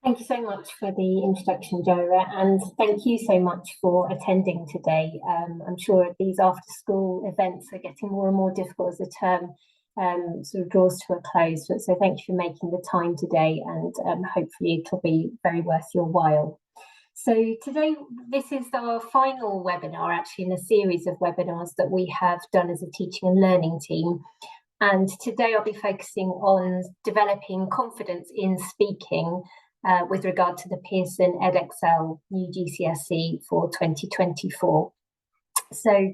Thank you so much for the introduction, Joa, and thank you so much for attending today. I'm sure these after-school events are getting more and more difficult as the term sort of draws to a close. So thank you for making the time today, and hopefully it'll be very worth your while. So today, this is our final webinar, actually, in a series of webinars that we have done as a teaching and learning team. And today I'll be focusing on developing confidence in speaking with regard to the Pearson Edexcel new GCSE for 2024. So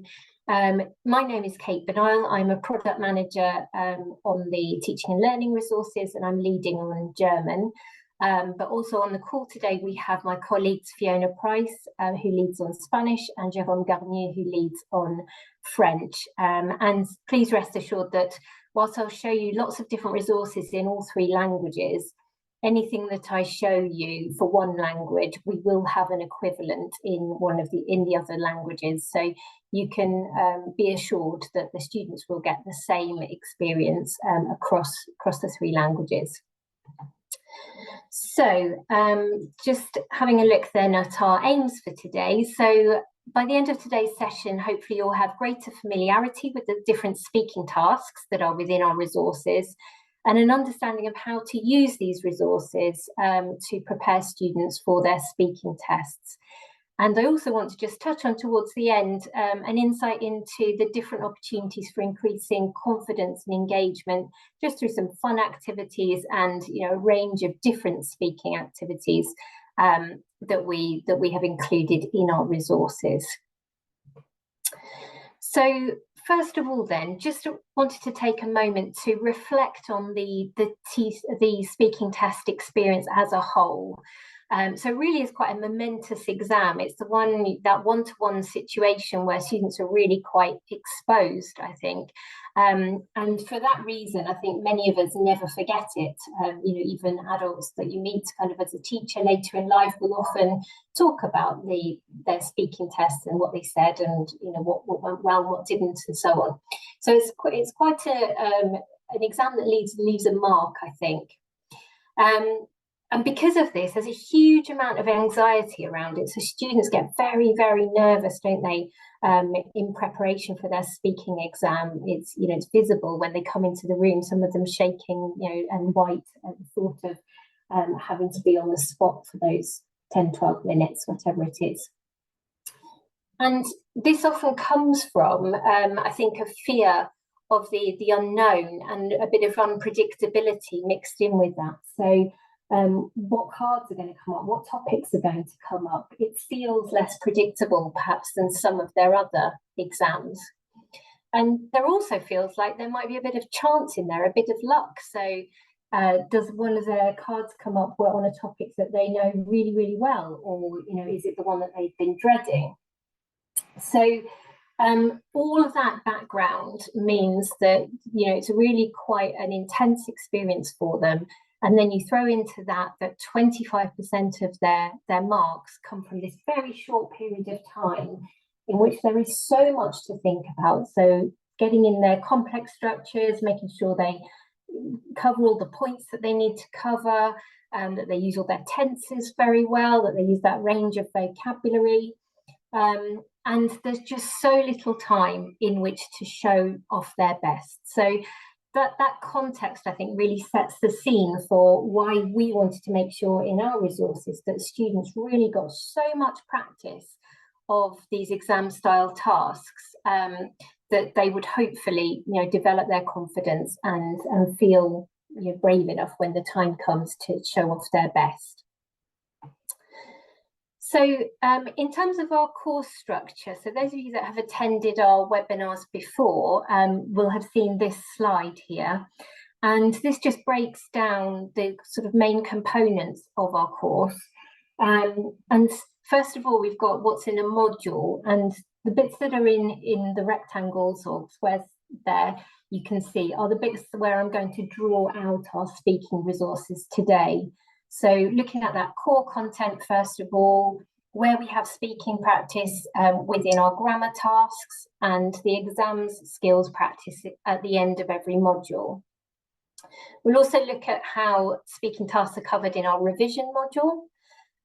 my name is Kate Benile. I'm a product manager on the teaching and learning resources, and I'm leading on German. But also on the call today, we have my colleagues Fiona Price, who leads on Spanish, and Jérôme Garnier, who leads on French. And please rest assured that whilst I'll show you lots of different resources in all three languages, anything that I show you for one language, we will have an equivalent in the other languages. So you can be assured that the students will get the same experience across the three languages. So just having a look then at our aims for today. So by the end of today's session, hopefully you'll have greater familiarity with the different speaking tasks that are within our resources, and an understanding of how to use these resources to prepare students for their speaking tests. And I also want to just touch on towards the end an insight into the different opportunities for increasing confidence and engagement, just through some fun activities and a range of different speaking activities that we have included in our resources. So first of all, then, just wanted to take a moment to reflect on the speaking test experience as a whole. So really is quite a momentous exam. It's that one-to-one situation where students are really quite exposed, I think. And for that reason, I think many of us never forget it. Even adults that you meet kind of as a teacher later in life will often talk about their speaking tests and what they said, and what went well, what didn't, and so on. So it's quite an exam that leaves a mark, I think. And because of this, there's a huge amount of anxiety around it. So students get very, very nervous, don't they, in preparation for their speaking exam. It's visible when they come into the room, some of them shaking, and white at the thought of having to be on the spot for those 10, 12 minutes, whatever it is. And this often comes from, I think, a fear of the unknown and a bit of unpredictability mixed in with that. So what cards are going to come up, what topics are going to come up. It feels less predictable, perhaps, than some of their other exams. And there also feels like there might be a bit of chance in there, a bit of luck. So does one of their cards come up on a topic that they know really, really well? Or, is it the one that they've been dreading? So all of that background means that, it's really quite an intense experience for them. And then you throw into that 25% of their marks come from this very short period of time in which there is so much to think about. So getting in their complex structures, making sure they cover all the points that they need to cover, that they use all their tenses very well, that they use that range of vocabulary. And there's just so little time in which to show off their best. So that context, I think, really sets the scene for why we wanted to make sure in our resources that students really got so much practice of these exam style tasks that they would hopefully develop their confidence and feel brave enough when the time comes to show off their best. So in terms of our course structure, so those of you that have attended our webinars before will have seen this slide here. And this just breaks down the sort of main components of our course. And first of all, we've got what's in a module, and the bits that are in the rectangles or squares there, you can see, are the bits where I'm going to draw out our speaking resources today. So looking at that core content, first of all, where we have speaking practice within our grammar tasks, and the exams skills practice at the end of every module. We'll also look at how speaking tasks are covered in our revision module.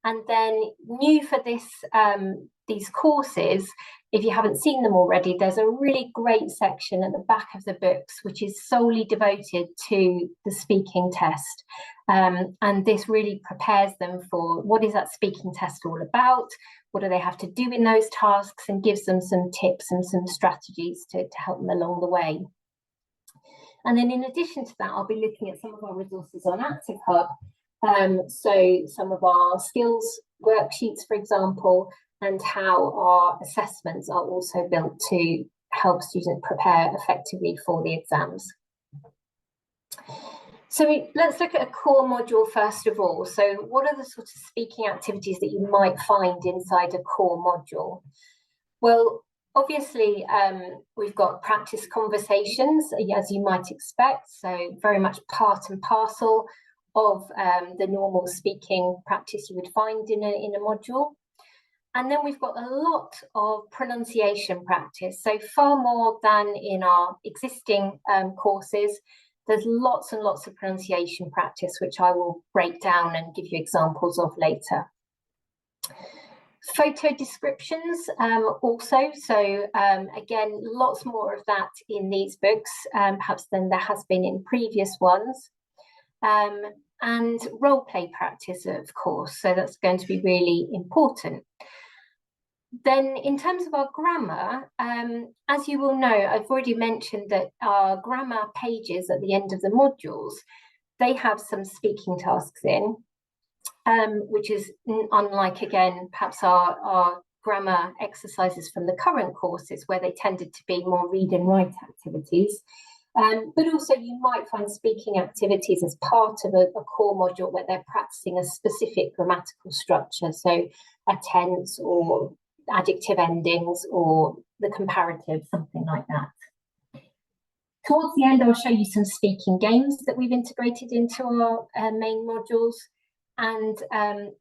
And then new for these courses, if you haven't seen them already, there's a really great section at the back of the books, which is solely devoted to the speaking test. And this really prepares them for what is that speaking test all about? What do they have to do in those tasks, and gives them some tips and some strategies to help them along the way. And then in addition to that, I'll be looking at some of our resources on Active Hub. So some of our skills worksheets, for example, and how our assessments are also built to help students prepare effectively for the exams. So let's look at a core module first of all. So what are the sort of speaking activities that you might find inside a core module? Well, obviously, we've got practice conversations, as you might expect, so very much part and parcel of the normal speaking practice you would find in a module. And then we've got a lot of pronunciation practice, so far more than in our existing courses. There's lots and lots of pronunciation practice, which I will break down and give you examples of later. Photo descriptions also, so again, lots more of that in these books, perhaps than there has been in previous ones. And role play practice, of course, so that's going to be really important. Then in terms of our grammar, as you will know, I've already mentioned that our grammar pages at the end of the modules, they have some speaking tasks in. Which is unlike, again, perhaps our grammar exercises from the current courses, where they tended to be more read and write activities. But also you might find speaking activities as part of a core module where they're practicing a specific grammatical structure, so a tense or adjective endings or the comparative, something like that. Towards the end, I'll show you some speaking games that we've integrated into our main modules. And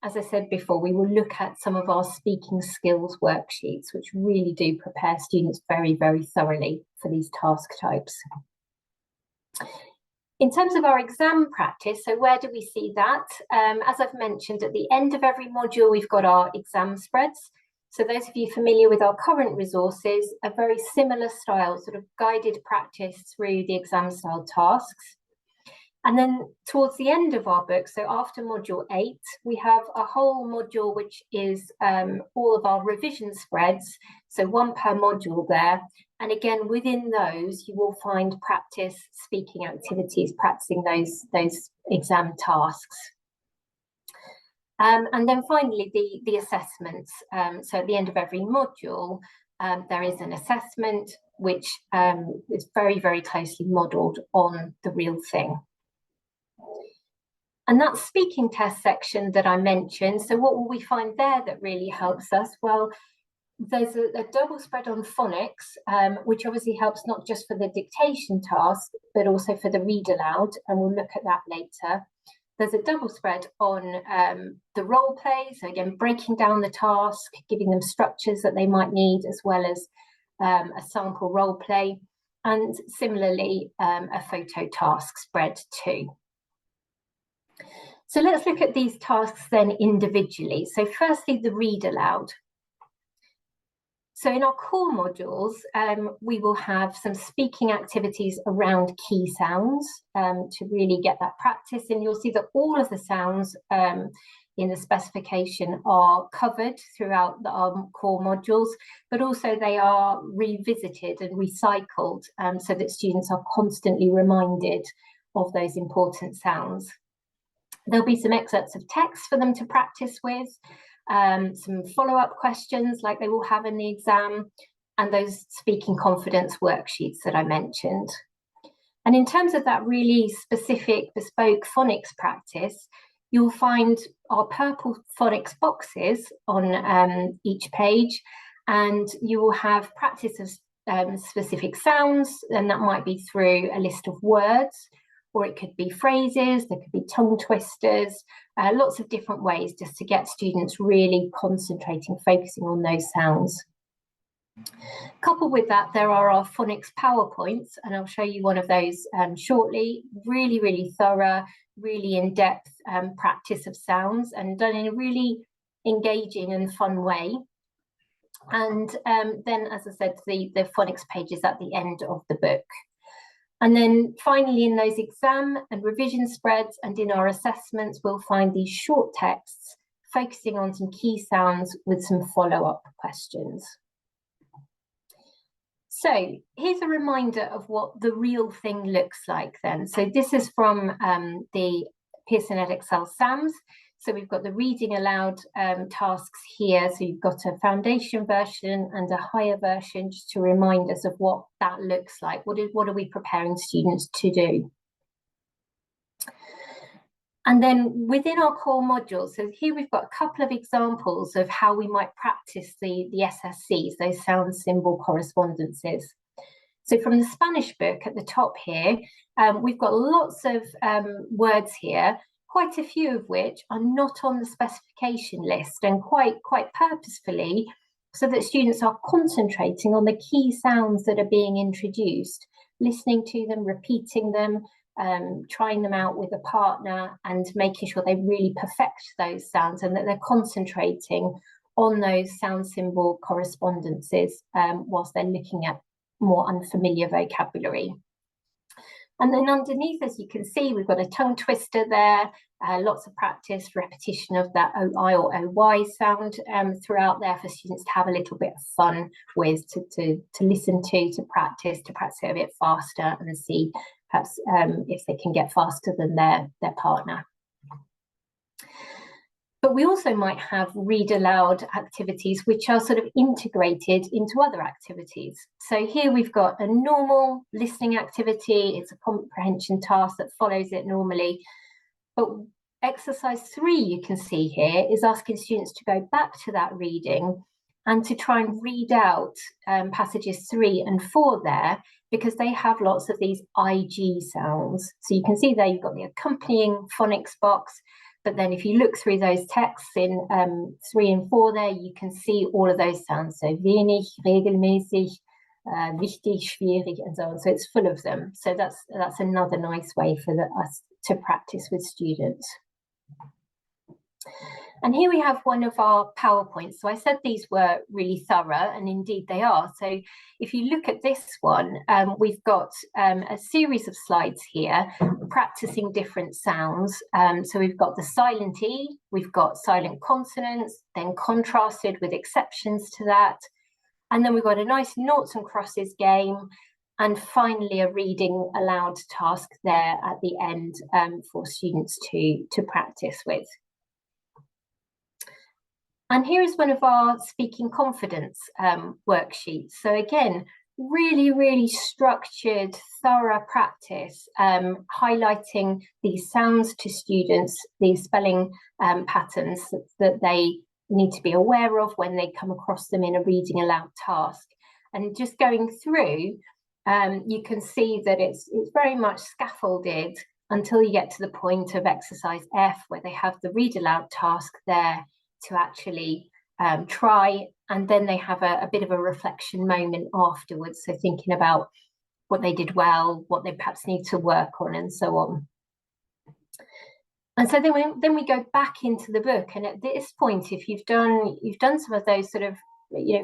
as I said before, we will look at some of our speaking skills worksheets, which really do prepare students very, very thoroughly for these task types. In terms of our exam practice, so where do we see that? As I've mentioned, at the end of every module, we've got our exam spreads. So those of you familiar with our current resources, a very similar style, sort of guided practice through the exam style tasks. And then towards the end of our book, so after module 8, we have a whole module which is all of our revision spreads, so one per module there. And again, within those, you will find practice speaking activities, practicing those exam tasks. And then finally, the assessments. So at the end of every module, there is an assessment which is very, very closely modelled on the real thing. And that speaking test section that I mentioned, so what will we find there that really helps us? Well, there's a double spread on phonics, which obviously helps not just for the dictation task, but also for the read aloud, and we'll look at that later. There's a double spread on the role play, so again, breaking down the task, giving them structures that they might need, as well as a sample role play, and similarly, a photo task spread too. So let's look at these tasks then individually. So firstly, the read aloud. So in our core modules, we will have some speaking activities around key sounds to really get that practice. And you'll see that all of the sounds in the specification are covered throughout our core modules, but also they are revisited and recycled so that students are constantly reminded of those important sounds. There'll be some excerpts of text for them to practice with, some follow-up questions like they will have in the exam, and those speaking confidence worksheets that I mentioned. And in terms of that really specific bespoke phonics practice, you'll find our purple phonics boxes on each page, and you will have practice of specific sounds, and that might be through a list of words, or it could be phrases, there could be tongue twisters, lots of different ways just to get students really concentrating, focusing on those sounds. Coupled with that, there are our phonics PowerPoints, and I'll show you one of those shortly. Really, really thorough, really in-depth practice of sounds, and done in a really engaging and fun way. And then, as I said, the phonics pages at the end of the book. And then finally, in those exam and revision spreads and in our assessments, we'll find these short texts focusing on some key sounds with some follow-up questions. So here's a reminder of what the real thing looks like then. So this is from the Pearson Edexcel SAMs. So we've got the reading aloud tasks here. So you've got a foundation version and a higher version, just to remind us of what that looks like. What are we preparing students to do? And then within our core modules, so here we've got a couple of examples of how we might practice the SSCs, those sound symbol correspondences. So from the Spanish book at the top here, we've got lots of words here, quite a few of which are not on the specification list, and quite purposefully, so that students are concentrating on the key sounds that are being introduced, listening to them, repeating them, trying them out with a partner, and making sure they really perfect those sounds, and that they're concentrating on those sound symbol correspondences whilst they're looking at more unfamiliar vocabulary. And then underneath, as you can see, we've got a tongue twister there, lots of practice, repetition of that OI or OY sound throughout there for students to have a little bit of fun with, to listen to practice it a bit faster and see perhaps if they can get faster than their partner. But we also might have read aloud activities which are sort of integrated into other activities. So here we've got a normal listening activity. It's a comprehension task that follows it normally. But exercise 3, you can see here, is asking students to go back to that reading and to try and read out passages 3 and 4 there, because they have lots of these IG sounds. So you can see there you've got the accompanying phonics box. But then if you look through those texts in 3 and 4 there, you can see all of those sounds. So wenig, regelmäßig, wichtig, schwierig, and so on. So it's full of them. So that's another nice way for us to practice with students. And here we have one of our PowerPoints. So I said these were really thorough, and indeed they are. So if you look at this one, we've got a series of slides here practicing different sounds. So we've got the silent E, we've got silent consonants, then contrasted with exceptions to that. And then we've got a nice noughts and crosses game. And finally, a reading aloud task there at the end for students to practice with. And here is one of our speaking confidence worksheets. So again, really, really structured, thorough practice, highlighting these sounds to students, these spelling patterns that they need to be aware of when they come across them in a reading aloud task. And just going through, you can see that it's very much scaffolded until you get to the point of exercise F, where they have the read aloud task there to actually try, and then they have a bit of a reflection moment afterwards, so thinking about what they did well, what they perhaps need to work on, and so on. And so then we go back into the book, and at this point, if you've done some of those sort of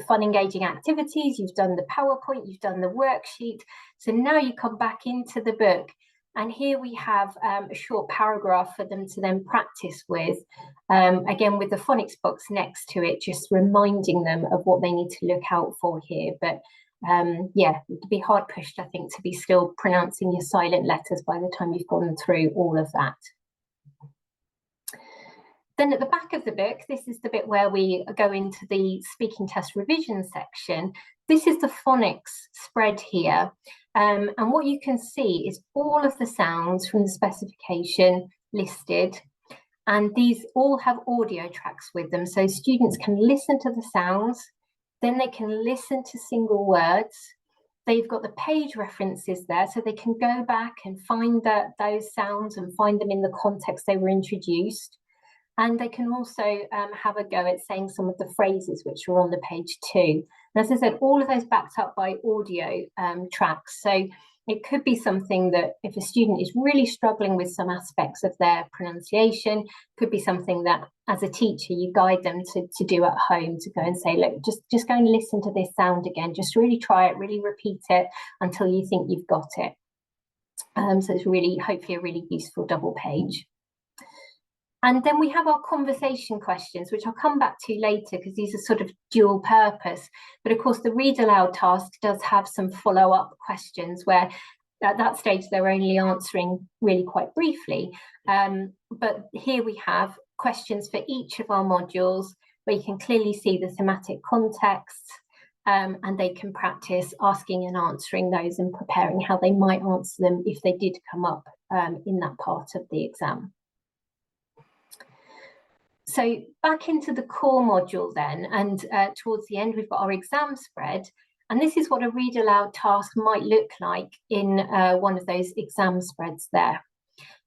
fun, engaging activities, you've done the PowerPoint, you've done the worksheet, so now you come back into the book. And here we have a short paragraph for them to then practice with, again, with the phonics box next to it, just reminding them of what they need to look out for here. But yeah, it'd be hard pushed, I think, to be still pronouncing your silent letters by the time you've gone through all of that. Then at the back of the book, this is the bit where we go into the speaking test revision section. This is the phonics spread here. And what you can see is all of the sounds from the specification listed. And these all have audio tracks with them. So students can listen to the sounds, then they can listen to single words. They've got the page references there, so they can go back and find those sounds and find them in the context they were introduced. And they can also have a go at saying some of the phrases which are on the page too. And as I said, all of those backed up by audio tracks. So it could be something that if a student is really struggling with some aspects of their pronunciation, could be something that as a teacher you guide them to do at home, to go and say, look, just go and listen to this sound again, just really try it, really repeat it until you think you've got it. So it's really, hopefully, a really useful double page. And then we have our conversation questions, which I'll come back to later because these are sort of dual purpose. But of course, the read aloud task does have some follow-up questions where at that stage they're only answering really quite briefly. But here we have questions for each of our modules where you can clearly see the thematic context, and they can practice asking and answering those and preparing how they might answer them if they did come up in that part of the exam. So back into the core module then, and towards the end we've got our exam spread, and this is what a read aloud task might look like in one of those exam spreads there.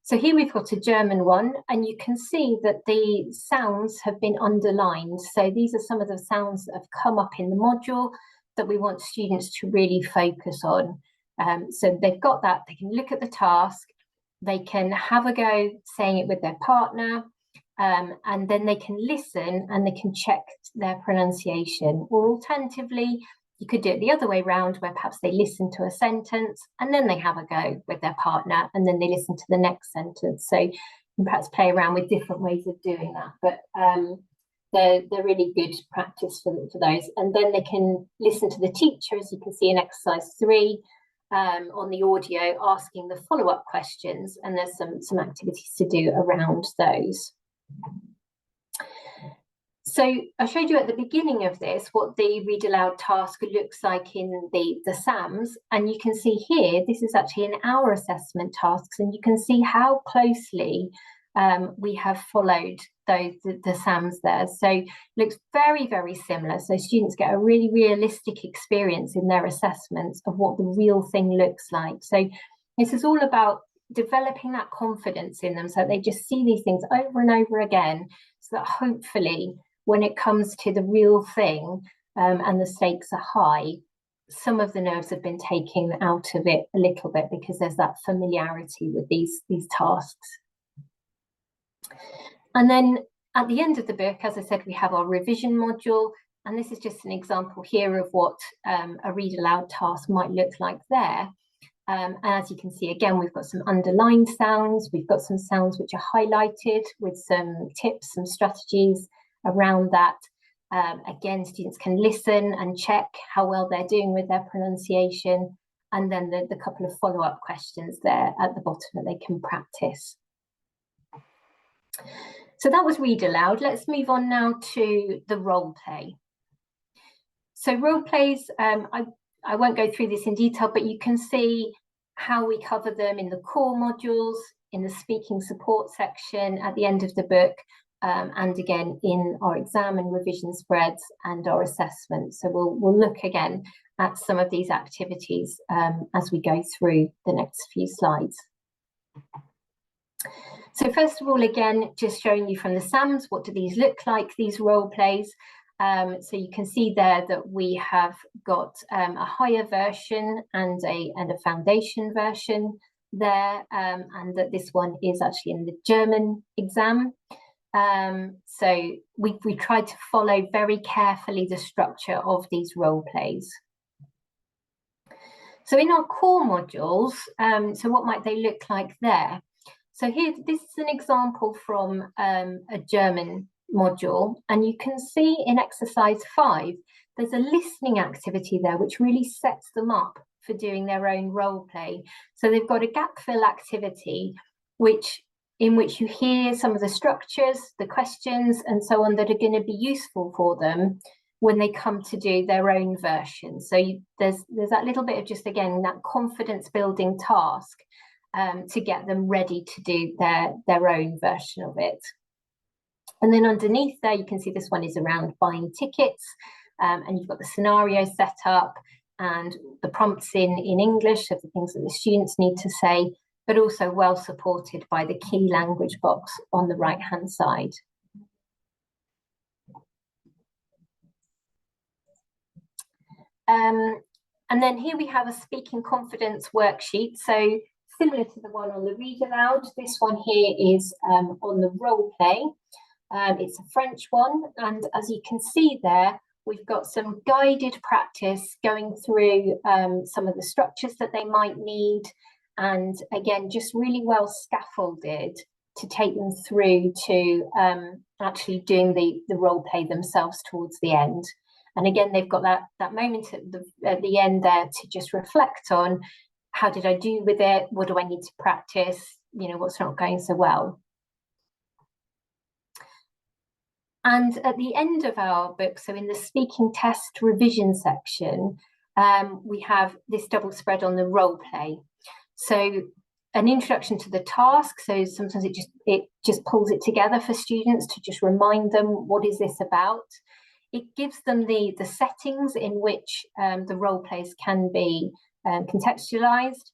So here we've got a German one, and you can see that the sounds have been underlined. So these are some of the sounds that have come up in the module that we want students to really focus on. So they've got that, they can look at the task, they can have a go saying it with their partner, and then they can listen and they can check their pronunciation. Or alternatively, you could do it the other way around, where perhaps they listen to a sentence and then they have a go with their partner and then they listen to the next sentence. So you can perhaps play around with different ways of doing that, but they're really good practice for those. And then they can listen to the teacher, as you can see in exercise 3, on the audio, asking the follow-up questions, and there's some activities to do around those. So I showed you at the beginning of this what the read aloud task looks like in the SAMs, and you can see here this is actually an hour assessment tasks, and you can see how closely we have followed the SAMs there. So it looks very, very similar. So students get a really realistic experience in their assessments of what the real thing looks like. So this is all about developing that confidence in them so that they just see these things over and over again, so that hopefully when it comes to the real thing and the stakes are high, some of the nerves have been taken out of it a little bit because there's that familiarity with these tasks. And then at the end of the book, as I said, we have our revision module, and this is just an example here of what a read aloud task might look like there. And as you can see, again, we've got some underlined sounds, we've got some sounds which are highlighted with some tips, some strategies around that. Again, students can listen and check how well they're doing with their pronunciation, and then the couple of follow-up questions there at the bottom that they can practice. So that was read aloud. Let's move on now to the role play. So role plays, I won't go through this in detail, but you can see how we cover them in the core modules, in the speaking support section at the end of the book, and again in our exam and revision spreads and our assessments. So we'll look again at some of these activities as we go through the next few slides. So first of all, again, just showing you from the SAMs, what do these look like, these role plays? So you can see there that we have got a higher version and a foundation version there, and that this one is actually in the German exam. So we tried to follow very carefully the structure of these role plays. So in our core modules, so what might they look like there? So here, this is an example from a German module, and you can see in exercise 5, there's a listening activity there which really sets them up for doing their own role play. So they've got a gap fill activity in which you hear some of the structures, the questions and so on that are going to be useful for them when they come to do their own version. So there's that little bit of just, again, that confidence building task to get them ready to do their own version of it. And then underneath there, you can see this one is around buying tickets, and you've got the scenario set up and the prompts in English of the things that the students need to say, but also well supported by the key language box on the right-hand side. And then here we have a speaking confidence worksheet. So similar to the one on the read aloud, this one here is on the role play. It's a French one, and as you can see there, we've got some guided practice going through some of the structures that they might need, and again, just really well scaffolded to take them through to actually doing the role play themselves towards the end. And again, they've got that moment at the end there to just reflect on, how did I do with it? What do I need to practice? You know, what's not going so well? And at the end of our book, so in the speaking test revision section, we have this double spread on the role play. So an introduction to the task. So sometimes it just pulls it together for students to just remind them, what is this about? It gives them the settings in which the role plays can be contextualized,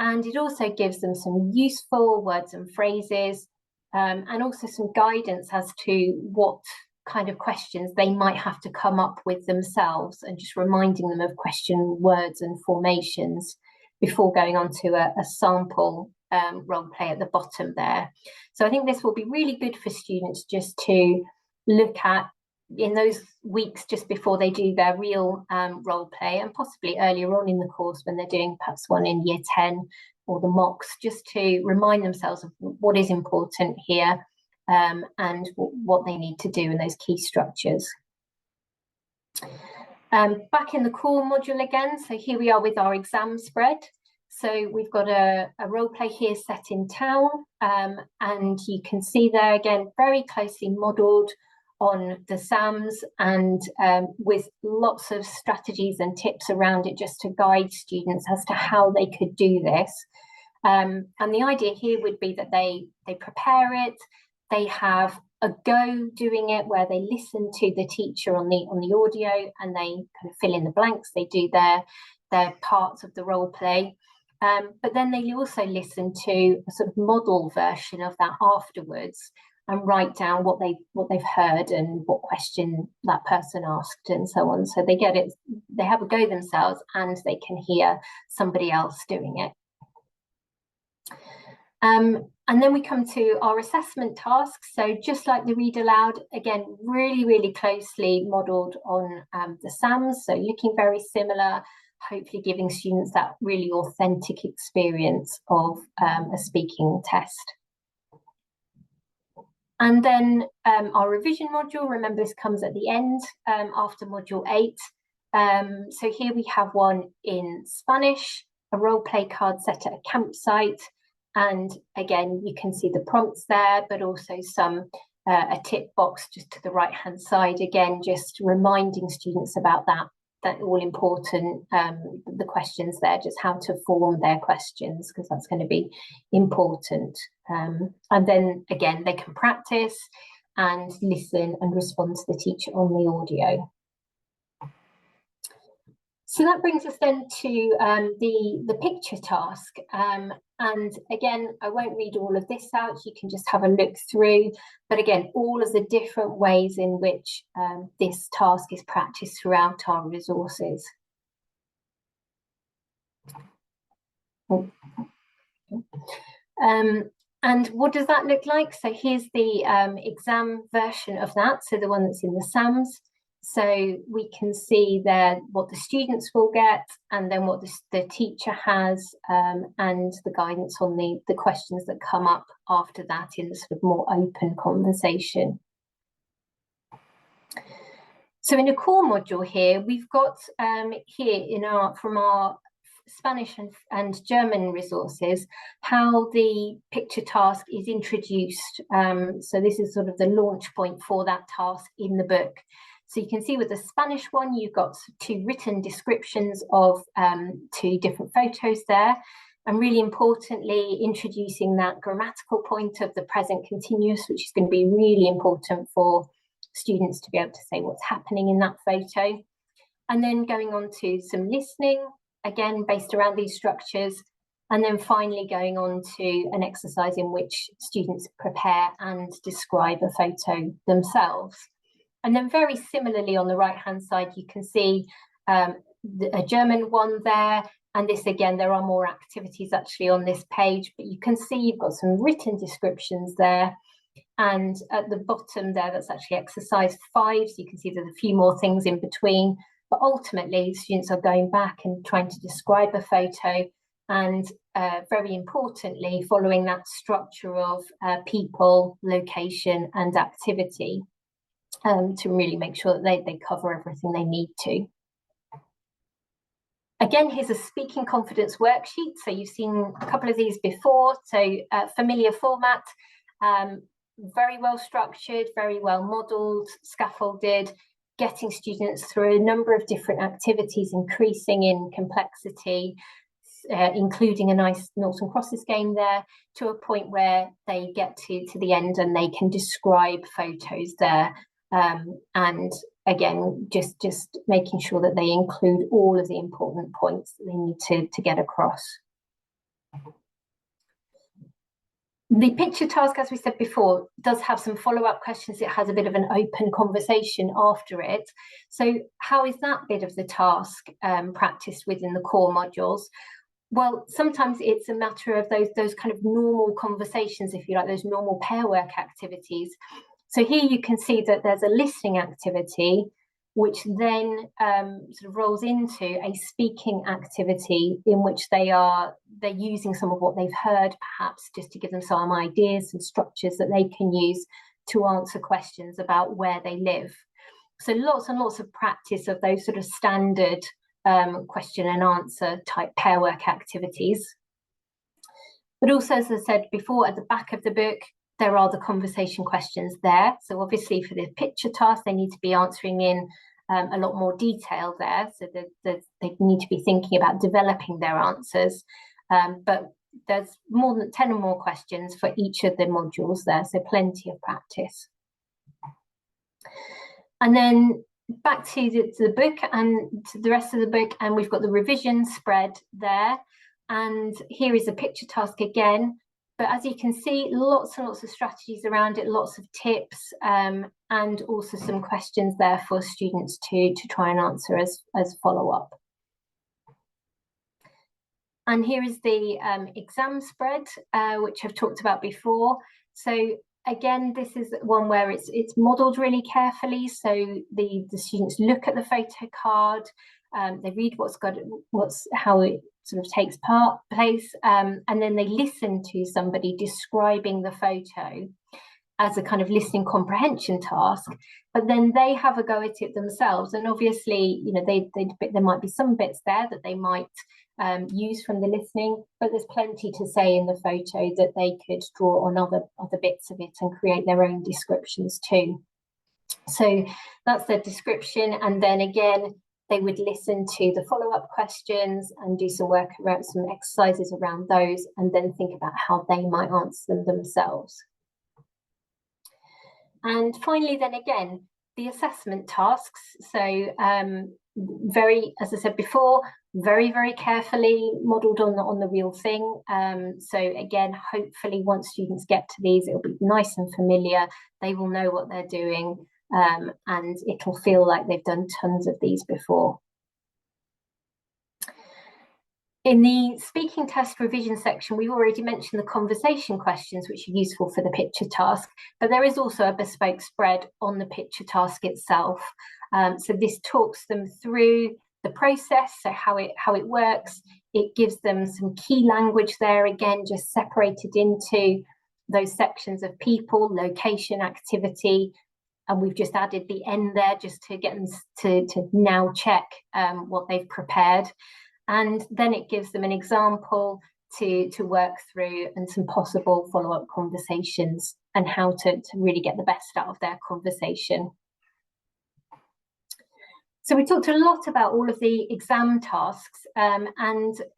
and it also gives them some useful words and phrases, and also some guidance as to what kind of questions they might have to come up with themselves, and just reminding them of question words and formations before going on to a sample role play at the bottom there. So I think this will be really good for students just to look at in those weeks just before they do their real role play, and possibly earlier on in the course when they're doing perhaps one in year 10 or the mocks, just to remind themselves of what is important here and what they need to do in those key structures. Back in the core module again, so here we are with our exam spread. So we've got a role play here set in town, and you can see there again, very closely modelled on the SAMs, and with lots of strategies and tips around it just to guide students as to how they could do this. And the idea here would be that they prepare it, they have a go doing it where they listen to the teacher on the audio, and they kind of fill in the blanks, they do their parts of the role play. But then they also listen to a sort of model version of that afterwards, and write down what they've heard and what question that person asked and so on. So they get it, they have a go themselves, and they can hear somebody else doing it. And then we come to our assessment tasks. So just like the read aloud, again, really, really closely modelled on the SAMs. So looking very similar, hopefully giving students that really authentic experience of a speaking test. And then our revision module, remember this comes at the end after module 8. So here we have one in Spanish, a role play card set at a campsite. And again, you can see the prompts there, but also a tip box just to the right-hand side. Again, just reminding students about that all important, the questions there, just how to form their questions, because that's going to be important. And then again, they can practice and listen and respond to the teacher on the audio. So that brings us then to the picture task. And again, I won't read all of this out, you can just have a look through. But again, all of the different ways in which this task is practiced throughout our resources. And what does that look like? So here's the exam version of that, so the one that's in the SAMs. So we can see there what the students will get, and then what the teacher has, and the guidance on the questions that come up after that in the sort of more open conversation. So in a core module here, we've got here from our Spanish and German resources, how the picture task is introduced. So this is sort of the launch point for that task in the book. So you can see with the Spanish one, you've got 2 written descriptions of 2 different photos there. And really importantly, introducing that grammatical point of the present continuous, which is going to be really important for students to be able to say what's happening in that photo. And then going on to some listening, again, based around these structures. And then finally going on to an exercise in which students prepare and describe a photo themselves. And then very similarly on the right-hand side, you can see a German one there. And this, again, there are more activities actually on this page, but you can see you've got some written descriptions there. And at the bottom there, that's actually exercise 5. So you can see there's a few more things in between. But ultimately, students are going back and trying to describe a photo. And very importantly, following that structure of people, location, and activity to really make sure that they cover everything they need to. Again, here's a speaking confidence worksheet. So you've seen a couple of these before. So familiar format, very well structured, very well modelled, scaffolded, getting students through a number of different activities, increasing in complexity, including a nice noughts and crosses game there, to a point where they get to the end and they can describe photos there. And again, just making sure that they include all of the important points that they need to get across. The picture task, as we said before, does have some follow-up questions. It has a bit of an open conversation after it. So how is that bit of the task practiced within the core modules? Well, sometimes it's a matter of those kind of normal conversations, if you like, those normal pair work activities. So here you can see that there's a listening activity, which then sort of rolls into a speaking activity in which they're using some of what they've heard, perhaps just to give them some ideas and structures that they can use to answer questions about where they live. So lots and lots of practice of those sort of standard question and answer type pair work activities. But also, as I said before, at the back of the book, there are the conversation questions there. So obviously for the picture task, they need to be answering in a lot more detail there. So that they need to be thinking about developing their answers. But there's more than 10 or more questions for each of the modules there. So plenty of practice. And then back to the book and to the rest of the book. And we've got the revision spread there. And here is a picture task again. But as you can see, lots and lots of strategies around it, lots of tips, and also some questions there for students to try and answer as follow-up. And here is the exam spread, which I've talked about before. So again, this is one where it's modelled really carefully. So the students look at the photo card, they read how it sort of takes place, and then they listen to somebody describing the photo as a kind of listening comprehension task. But then they have a go at it themselves, and obviously, you know, there might be some bits there that they might use from the listening, but there's plenty to say in the photo that they could draw on other bits of it and create their own descriptions too. So that's the description, and then again, they would listen to the follow-up questions and do some work around some exercises around those, and then think about how they might answer them themselves. And finally, then again, the assessment tasks. So as I said before, very, very carefully modelled on the real thing. So again, hopefully once students get to these, it'll be nice and familiar. They will know what they're doing. And it'll feel like they've done tons of these before. In the speaking test revision section, we've already mentioned the conversation questions, which are useful for the picture task, but there is also a bespoke spread on the picture task itself. So this talks them through the process, so how it works. It gives them some key language there, again, just separated into those sections of people, location, activity, and we've just added the end there just to get them to now check what they've prepared. And then it gives them an example to work through and some possible follow-up conversations and how to really get the best out of their conversation. So we talked a lot about all of the exam tasks, and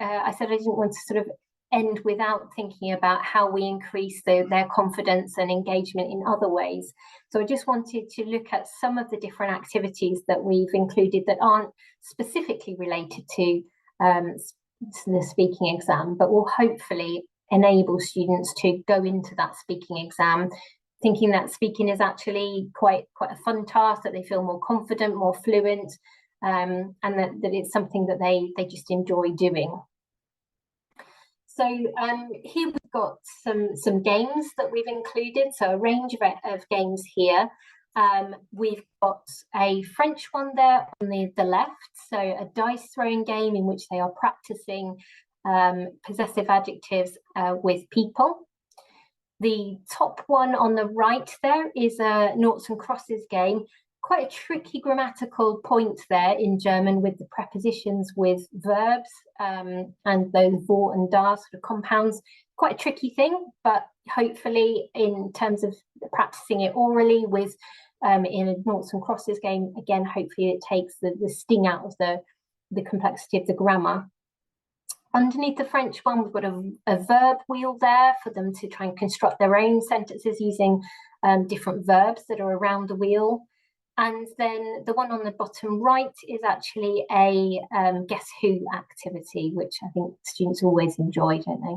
I said I didn't want to sort of end without thinking about how we increase their confidence and engagement in other ways. So I just wanted to look at some of the different activities that we've included that aren't specifically related to the speaking exam, but will hopefully enable students to go into that speaking exam thinking that speaking is actually quite a fun task, that they feel more confident, more fluent, and that it's something that they just enjoy doing. So here we've got some games that we've included, so a range of games here. We've got a French one there on the left, so a dice throwing game in which they are practicing possessive adjectives with people. The top one on the right there is a noughts and crosses game. Quite a tricky grammatical point there in German with the prepositions with verbs and those wo and da sort of compounds. Quite a tricky thing, but hopefully in terms of practicing it orally with in a noughts and crosses game, again, hopefully it takes the sting out of the complexity of the grammar. Underneath the French one, we've got a verb wheel there for them to try and construct their own sentences using different verbs that are around the wheel. And then the one on the bottom right is actually a Guess Who activity, which I think students always enjoy, don't they?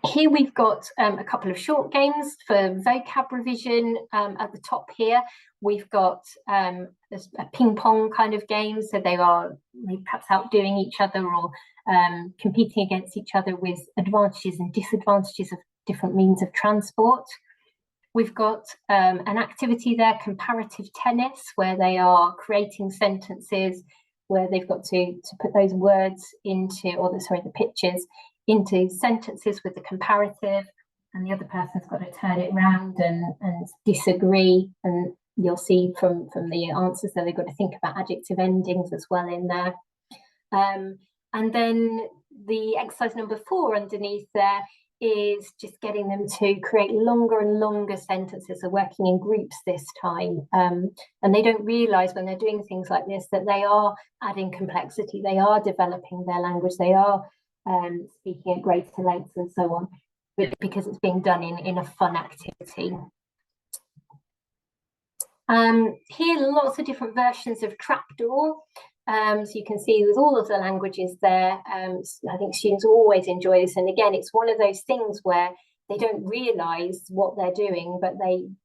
Here we've got a couple of short games for vocab revision. At the top here, we've got a ping pong kind of game. So they are perhaps outdoing each other or competing against each other with advantages and disadvantages of different means of transport. We've got an activity there, comparative tennis, where they are creating sentences where they've got to put those words into, or the pictures into sentences with the comparative, and the other person's got to turn it around and disagree. And you'll see from the answers that they've got to think about adjective endings as well in there. And then the exercise number 4 underneath there is just getting them to create longer and longer sentences. So working in groups this time. And they don't realise when they're doing things like this that they are adding complexity, they are developing their language, they are speaking at greater lengths and so on, but because it's being done in a fun activity. Here, lots of different versions of Trapdoor. So you can see with all of the languages there, I think students always enjoy this. And again, it's one of those things where they don't realise what they're doing, but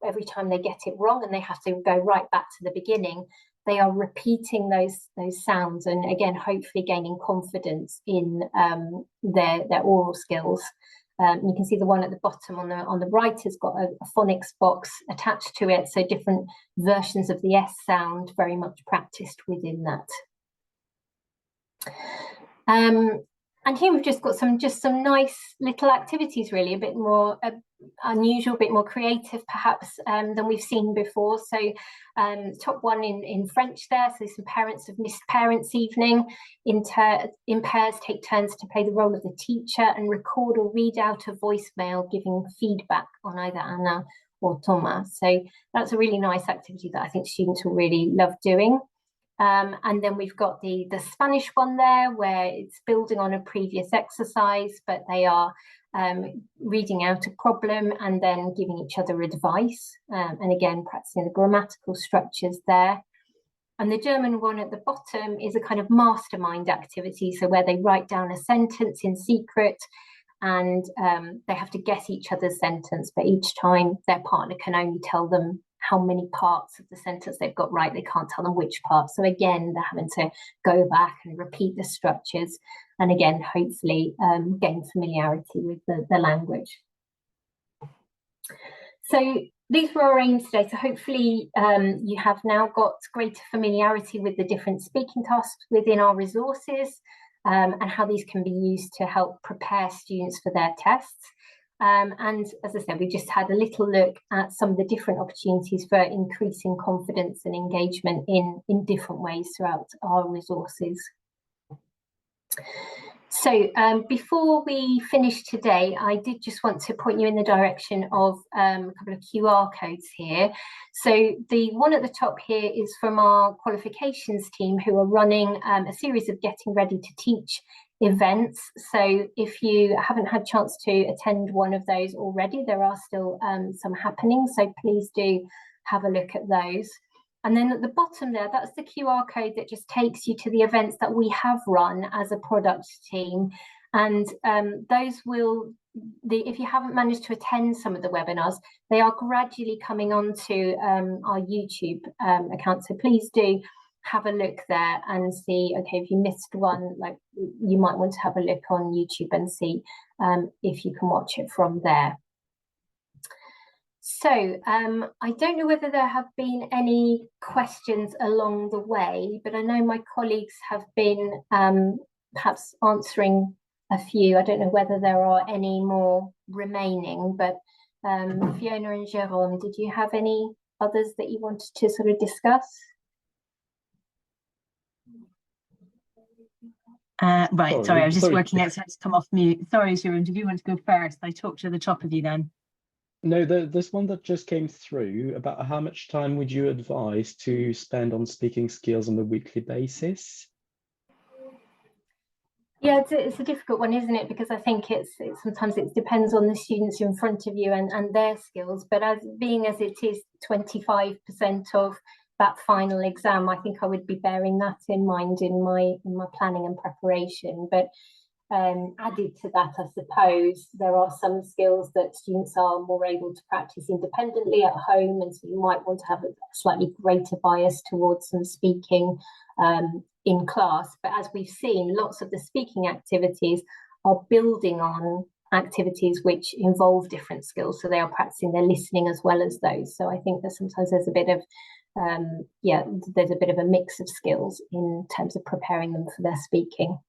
every time they get it wrong and they have to go right back to the beginning, they are repeating those sounds and again, hopefully gaining confidence in their oral skills. You can see the one at the bottom on the right has got a phonics box attached to it, so different versions of the S sound very much practiced within that. And here we've just got some nice little activities, really, a bit more unusual, a bit more creative perhaps than we've seen before. So top one in French there, so some parents have missed parents' evening. In pairs take turns to play the role of the teacher and record or read out a voicemail giving feedback on either Anna or Thomas. So that's a really nice activity that I think students will really love doing. And then we've got the Spanish one there, where it's building on a previous exercise, but they are reading out a problem and then giving each other advice, and again practicing the grammatical structures there. And the German one at the bottom is a kind of mastermind activity, so where they write down a sentence in secret and they have to guess each other's sentence, but each time their partner can only tell them how many parts of the sentence they've got right. They can't tell them which part. So again, they're having to go back and repeat the structures and again, hopefully gain familiarity with the language. So these were our aims today. So hopefully you have now got greater familiarity with the different speaking tasks within our resources and how these can be used to help prepare students for their tests. And as I said, we just had a little look at some of the different opportunities for increasing confidence and engagement in different ways throughout our resources. So before we finish today, I did just want to point you in the direction of a couple of QR codes here. So the one at the top here is from our qualifications team who are running a series of Getting Ready to Teach events. So if you haven't had a chance to attend one of those already, there are still some happening, so please do have a look at those. And then at the bottom there, that's the QR code that just takes you to the events that we have run as a product team. And those will, if you haven't managed to attend some of the webinars, they are gradually coming onto our YouTube account. So please do have a look there and see, okay, if you missed one, like you might want to have a look on YouTube and see if you can watch it from there. So I don't know whether there have been any questions along the way, but I know my colleagues have been perhaps answering a few. I don't know whether there are any more remaining, but Fiona and Jérôme, did you have any others that you wanted to sort of discuss? Right, sorry, I was just working out, so I just come off mute. Sorry, Jérôme, did you want to go first? I talked to the top of you then. No, there's one that just came through about how much time would you advise to spend on speaking skills on a weekly basis? Yeah, it's a difficult one, isn't it? Because I think sometimes it depends on the students in front of you and their skills. But as it is 25% of that final exam, I think I would be bearing that in mind in my planning and preparation. But added to that, I suppose there are some skills that students are more able to practice independently at home, and so you might want to have a slightly greater bias towards some speaking in class. But as we've seen, lots of the speaking activities are building on activities which involve different skills, so they are practicing their listening as well as those. So I think that sometimes there's a bit of there's a bit of a mix of skills in terms of preparing them for their speaking.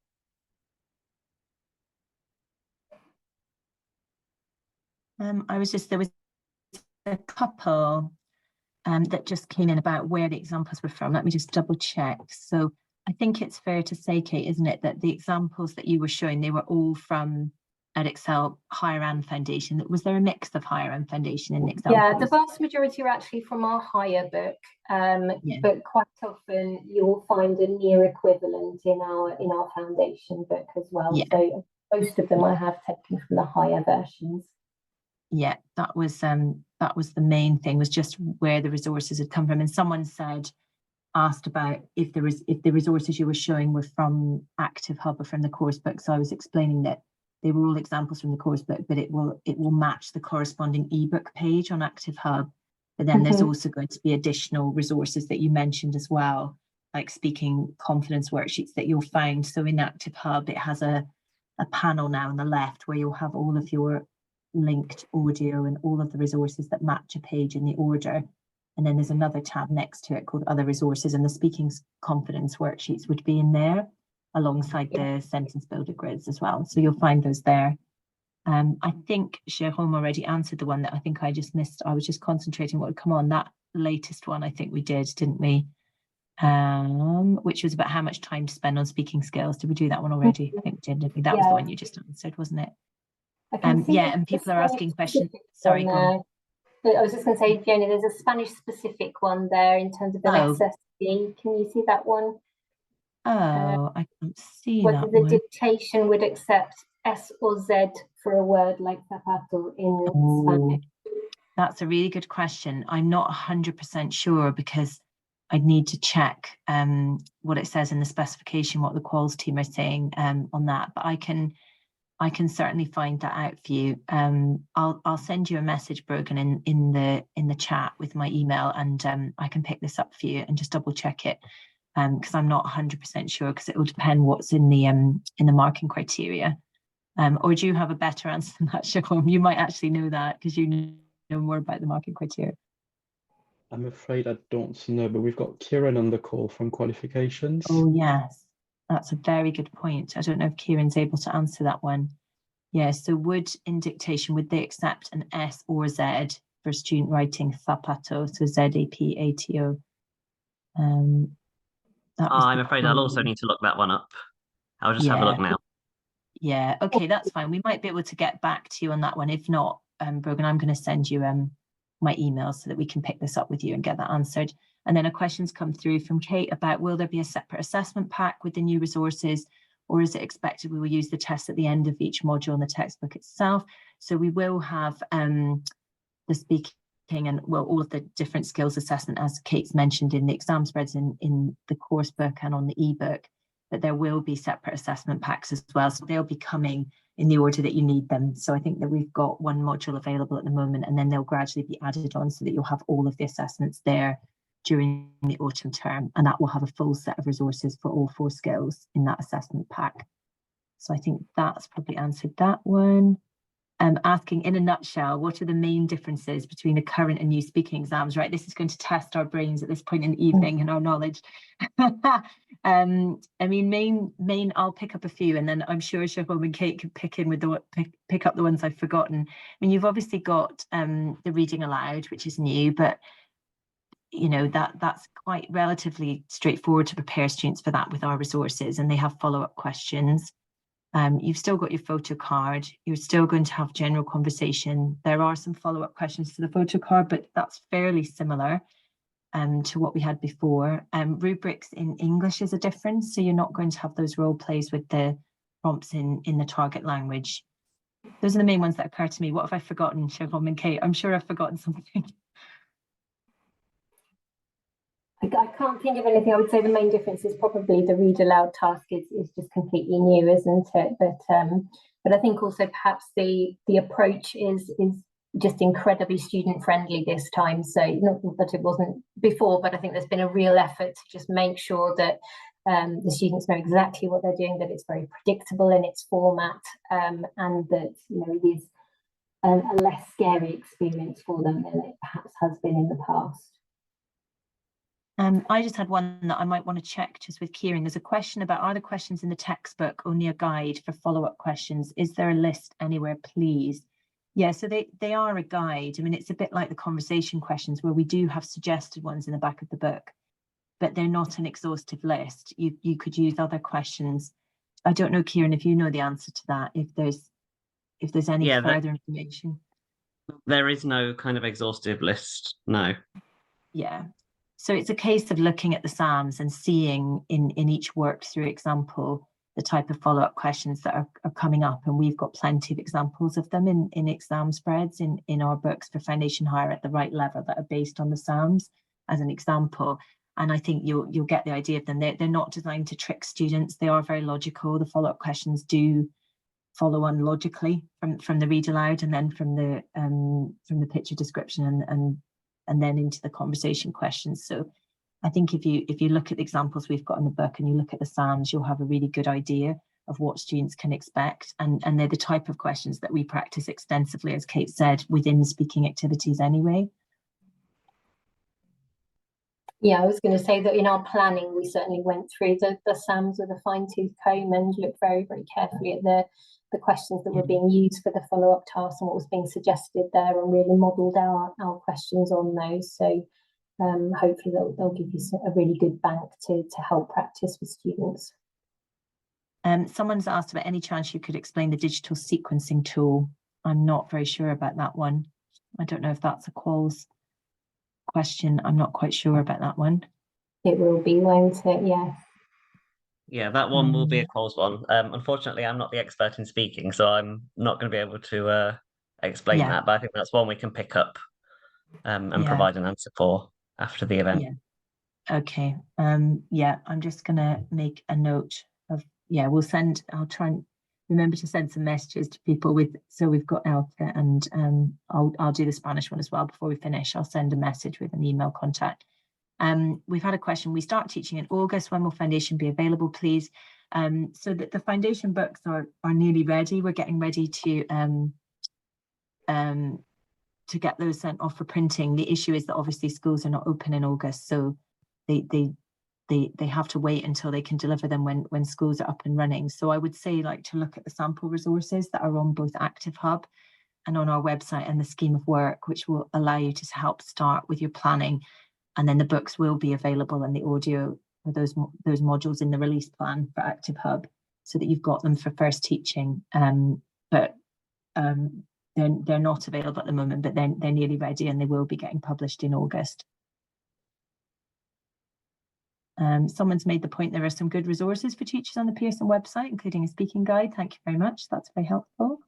There was a couple that just came in about where the examples were from. Let me just double check. So I think it's fair to say, Kate, isn't it, that the examples that you were showing, they were all from Edexcel Higher and Foundation. Was there a mix of Higher and Foundation in the examples? Yeah, the vast majority are actually from our Higher book, but quite often you'll find a near equivalent in our Foundation book as well. Yeah. So most of them I have taken from the Higher versions. Yeah, that was the main thing, was just where the resources had come from. And someone asked about if the resources you were showing were from Active Hub or from the course book. So I was explaining that they were all examples from the course book, but it will match the corresponding ebook page on Active Hub. But then there's also going to be additional resources that you mentioned as well, like speaking confidence worksheets that you'll find. So in Active Hub, it has a panel now on the left where you'll have all of your linked audio and all of the resources that match a page in the order. And then there's another tab next to it called Other Resources, and the speaking confidence worksheets would be in there alongside the sentence builder grids as well. So you'll find those there. I think Jérôme already answered the one that I think I just missed. I was just concentrating what would come on. That latest one I think we did, didn't we? Which was about how much time to spend on speaking skills. Did we do that one already? I think we did, didn't we? That was the one you just answered, wasn't it? Yeah, and people are asking questions. Sorry, go on. I was just going to say, Fiona, there's a Spanish-specific one there in terms of an SSD. Can you see that one? Oh, I can't see whether that the one. dictation would accept S or Z for a word like zapato in Spanish. That's a really good question. I'm not 100% sure because I'd need to check what it says in the specification, what the quals team are saying on that. But I can certainly find that out for you. I'll send you a message, Brogan, in the chat with my email, and I can pick this up for you and just double check it, because I'm not 100% sure, because it will depend what's in the marking criteria. Or do you have a better answer than that, Jérôme? You might actually know that because you know more about the marking criteria. I'm afraid I don't know, but we've got Kieran on the call from Qualifications. Oh yes, that's a very good point. I don't know if Kieran's able to answer that one. Yeah, so in dictation, would they accept an S or Z for student writing zapato, so Z-A-P-A-T-O? I'm afraid I'll also need to look that one up. I'll just have a look now. Yeah, okay, that's fine. We might be able to get back to you on that one. If not, Brogan, I'm going to send you my email so that we can pick this up with you and get that answered. And then a question's come through from Kate about, will there be a separate assessment pack with the new resources, or is it expected we will use the test at the end of each module in the textbook itself? So we will have the speaking and, well, all of the different skills assessment, as Kate's mentioned, in the exam spreads in the course book and on the ebook. but there will be separate assessment packs as well. So they'll be coming in the order that you need them. So I think that we've got one module available at the moment, and then they'll gradually be added on so that you'll have all of the assessments there during the autumn term, and that will have a full set of resources for all 4 skills in that assessment pack. So I think that's probably answered that one. Asking in a nutshell, what are the main differences between the current and new speaking exams? Right, this is going to test our brains at this point in the evening and our knowledge. I mean, main. I'll pick up a few, and then I'm sure Siobhan and Kate can pick in with pick up the ones I've forgotten. I mean, you've obviously got the reading aloud, which is new, but you know that's quite relatively straightforward to prepare students for that with our resources, and they have follow-up questions. You've still got your photo card. You're still going to have general conversation. There are some follow-up questions to the photo card, but that's fairly similar to what we had before. Rubrics in English is a difference, so you're not going to have those role plays with the prompts in the target language. Those are the main ones that occur to me. What have I forgotten, Siobhan and Kate? I'm sure I've forgotten something. I can't think of anything. I would say the main difference is probably the read aloud task is just completely new, isn't it? But I think also perhaps the approach is just incredibly student friendly this time. So not that it wasn't before, but I think there's been a real effort to just make sure that the students know exactly what they're doing, that it's very predictable in its format, and that it is a less scary experience for them than it perhaps has been in the past. I just had one that I might want to check just with Kieran. There's a question about, are the questions in the textbook only a guide for follow-up questions? Is there a list anywhere, please? Yeah, so they are a guide. I mean, it's a bit like the conversation questions where we do have suggested ones in the back of the book, but they're not an exhaustive list. You could use other questions. I don't know, Kieran, if you know the answer to that, if there's any further information. There is no kind of exhaustive list, no. Yeah. So it's a case of looking at the SAMs and seeing in each worked through example the type of follow-up questions that are coming up. And we've got plenty of examples of them in exam spreads in our books for foundation higher at the right level that are based on the SAMs as an example. And I think you'll get the idea of them. They're not designed to trick students. They are very logical. The follow-up questions do follow on logically from the read aloud and then from the picture description and then into the conversation questions. So I think if you look at the examples we've got in the book and you look at the SAMs, you'll have a really good idea of what students can expect. And they're the type of questions that we practice extensively, as Kate said, within speaking activities anyway. Yeah, I was going to say that in our planning, we certainly went through the SAMs with a fine-tooth comb and looked very, very carefully at the questions that were being used for the follow-up tasks and what was being suggested there, and really modelled our questions on those. So hopefully they'll give you a really good bank to help practice with students. Someone's asked about any chance you could explain the digital sequencing tool. I'm not very sure about that one. I don't know if that's a quals question. I'm not quite sure about that one. It will be, won't it? Yes. Yeah, that one will be a quals one. Unfortunately, I'm not the expert in speaking, so I'm not going to be able to explain that. But I think that's one we can pick up and provide an answer for after the event. Yeah. Okay. Yeah, I'm just going to make a note of. Yeah, I'll try and remember to send some messages to people so we've got Elka, and I'll do the Spanish one as well before we finish. I'll send a message with an email contact. We've had a question. We start teaching in August. When will foundation be available, please? So that the foundation books are nearly ready. We're getting ready to get those sent off for printing. The issue is that obviously schools are not open in August, so they have to wait until they can deliver them when schools are up and running. So I would say to look at the sample resources that are on both Active Hub and on our website and the scheme of work, which will allow you to help start with your planning. And then the books will be available and the audio for those modules in the release plan for Active Hub, so that you've got them for first teaching. But they're not available at the moment, but they're nearly ready and they will be getting published in August. Someone's made the point there are some good resources for teachers on the Pearson website, including a speaking guide. Thank you very much. That's very helpful.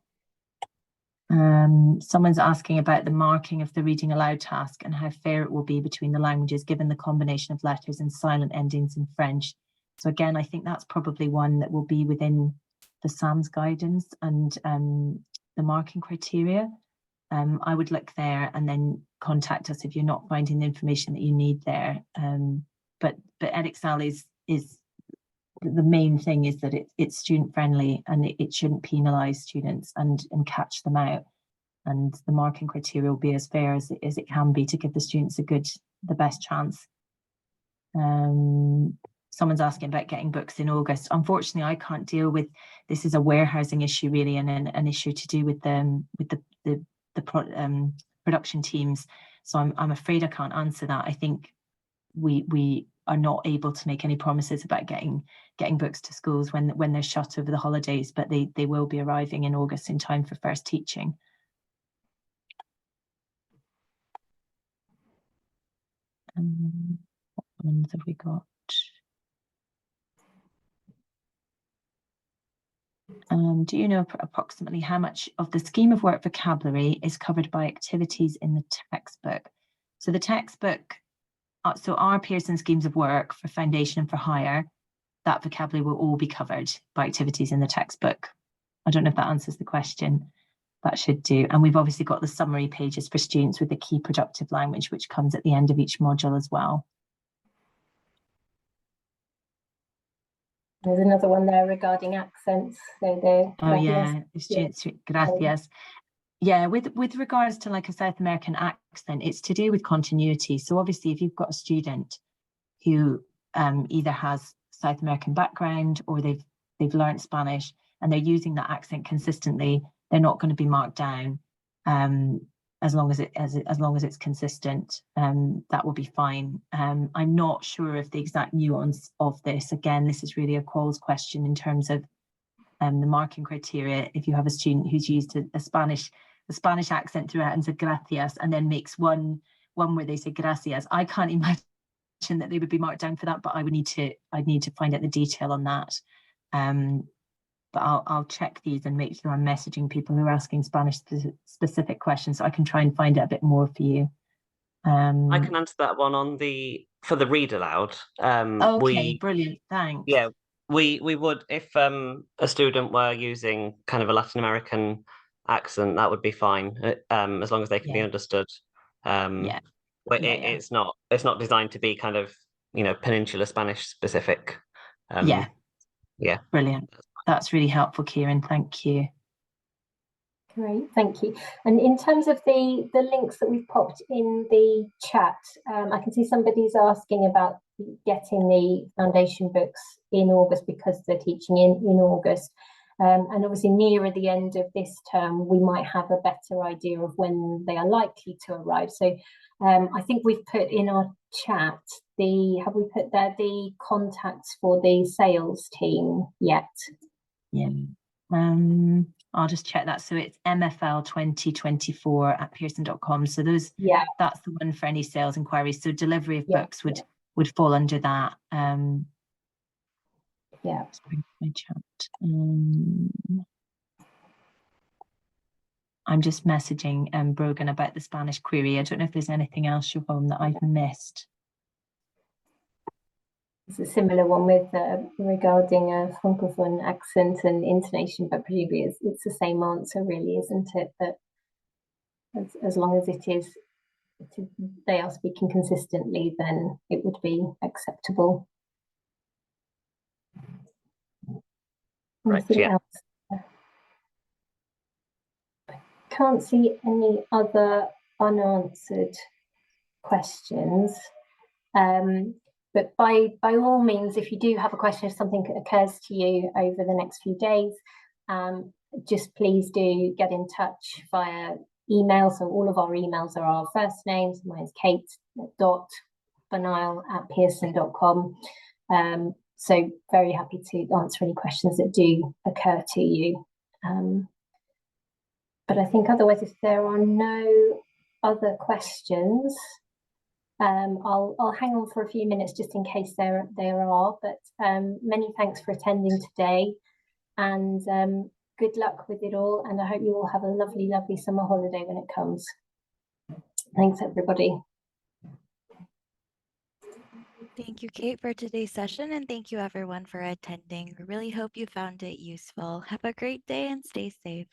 Someone's asking about the marking of the reading aloud task and how fair it will be between the languages, given the combination of letters and silent endings in French So again, I think that's probably one that will be within the SAMS guidance and the marking criteria. I would look there and then contact us if you're not finding the information that you need there. But Edexcel is the main thing is that it's student friendly, and it shouldn't penalise students and catch them out. And the marking criteria will be as fair as it can be to give the students the best chance. Someone's asking about getting books in August. Unfortunately, I can't deal with this. Is a warehousing issue really, and an issue to do with the production teams. So I'm afraid I can't answer that. I think we are not able to make any promises about getting books to schools when they're shut over the holidays, but they will be arriving in August in time for first teaching. What ones have we got? Do you know approximately how much of the scheme of work vocabulary is covered by activities in the textbook? So the textbook, so our Pearson schemes of work for foundation and for higher, that vocabulary will all be covered by activities in the textbook. I don't know if that answers the question. That should do. And we've obviously got the summary pages for students with the key productive language, which comes at the end of each module as well. There's another one there regarding accents. So yeah, students, gracias. Yeah, with regards to like a South American accent, it's to do with continuity. So obviously, if you've got a student who either has South American background or they've learned Spanish and they're using that accent consistently, they're not going to be marked down as long as it's consistent. That will be fine. I'm not sure of the exact nuance of this. Again, this is really a quals question in terms of the marking criteria. If you have a student who's used a Spanish accent throughout and said gracias, and then makes one where they say gracias, I can't imagine that they would be marked down for that, but I'd need to find out the detail on that. But I'll check these and make sure I'm messaging people who are asking Spanish specific questions, so I can try and find out a bit more for you. I can answer that one for the read aloud. Okay, brilliant, thanks. Yeah, we would, if a student were using kind of a Latin American accent, that would be fine, as long as they can be understood. But it's not designed to be kind of, Peninsular Spanish specific. Yeah, brilliant. That's really helpful, Kieran. Thank you. Great, thank you. And in terms of the links that we've popped in the chat, I can see somebody's asking about getting the foundation books in August because they're teaching in August. And obviously nearer the end of this term, we might have a better idea of when they are likely to arrive. So I think we've put in our chat have we put there the contacts for the sales team yet? Yeah. I'll just check that. So it's MFL 2024 at pearson.com. So that's the one for any sales inquiries. So delivery of books would fall under that. Let's bring my chat. I'm just messaging Brogan about the Spanish query. I don't know if there's anything else, Siobhan, that I've missed. It's a similar one with regarding a francophone accent and intonation, but presumably it's the same answer, really, isn't it? That as long as they are speaking consistently, then it would be acceptable. Right. Anything else? I can't see any other unanswered questions. But by all means, if you do have a question, if something occurs to you over the next few days, just please do get in touch via email. So all of our emails are our first names. Mine's kate.banile@pearson.com. So very happy to answer any questions that do occur to you. But I think otherwise, if there are no other questions, I'll hang on for a few minutes just in case there are, but many thanks for attending today, and good luck with it all, and I hope you all have a lovely summer holiday when it comes. Thanks everybody. Thank you, Kate, for today's session, and thank you everyone for attending. We really hope you found it useful. Have a great day and stay safe.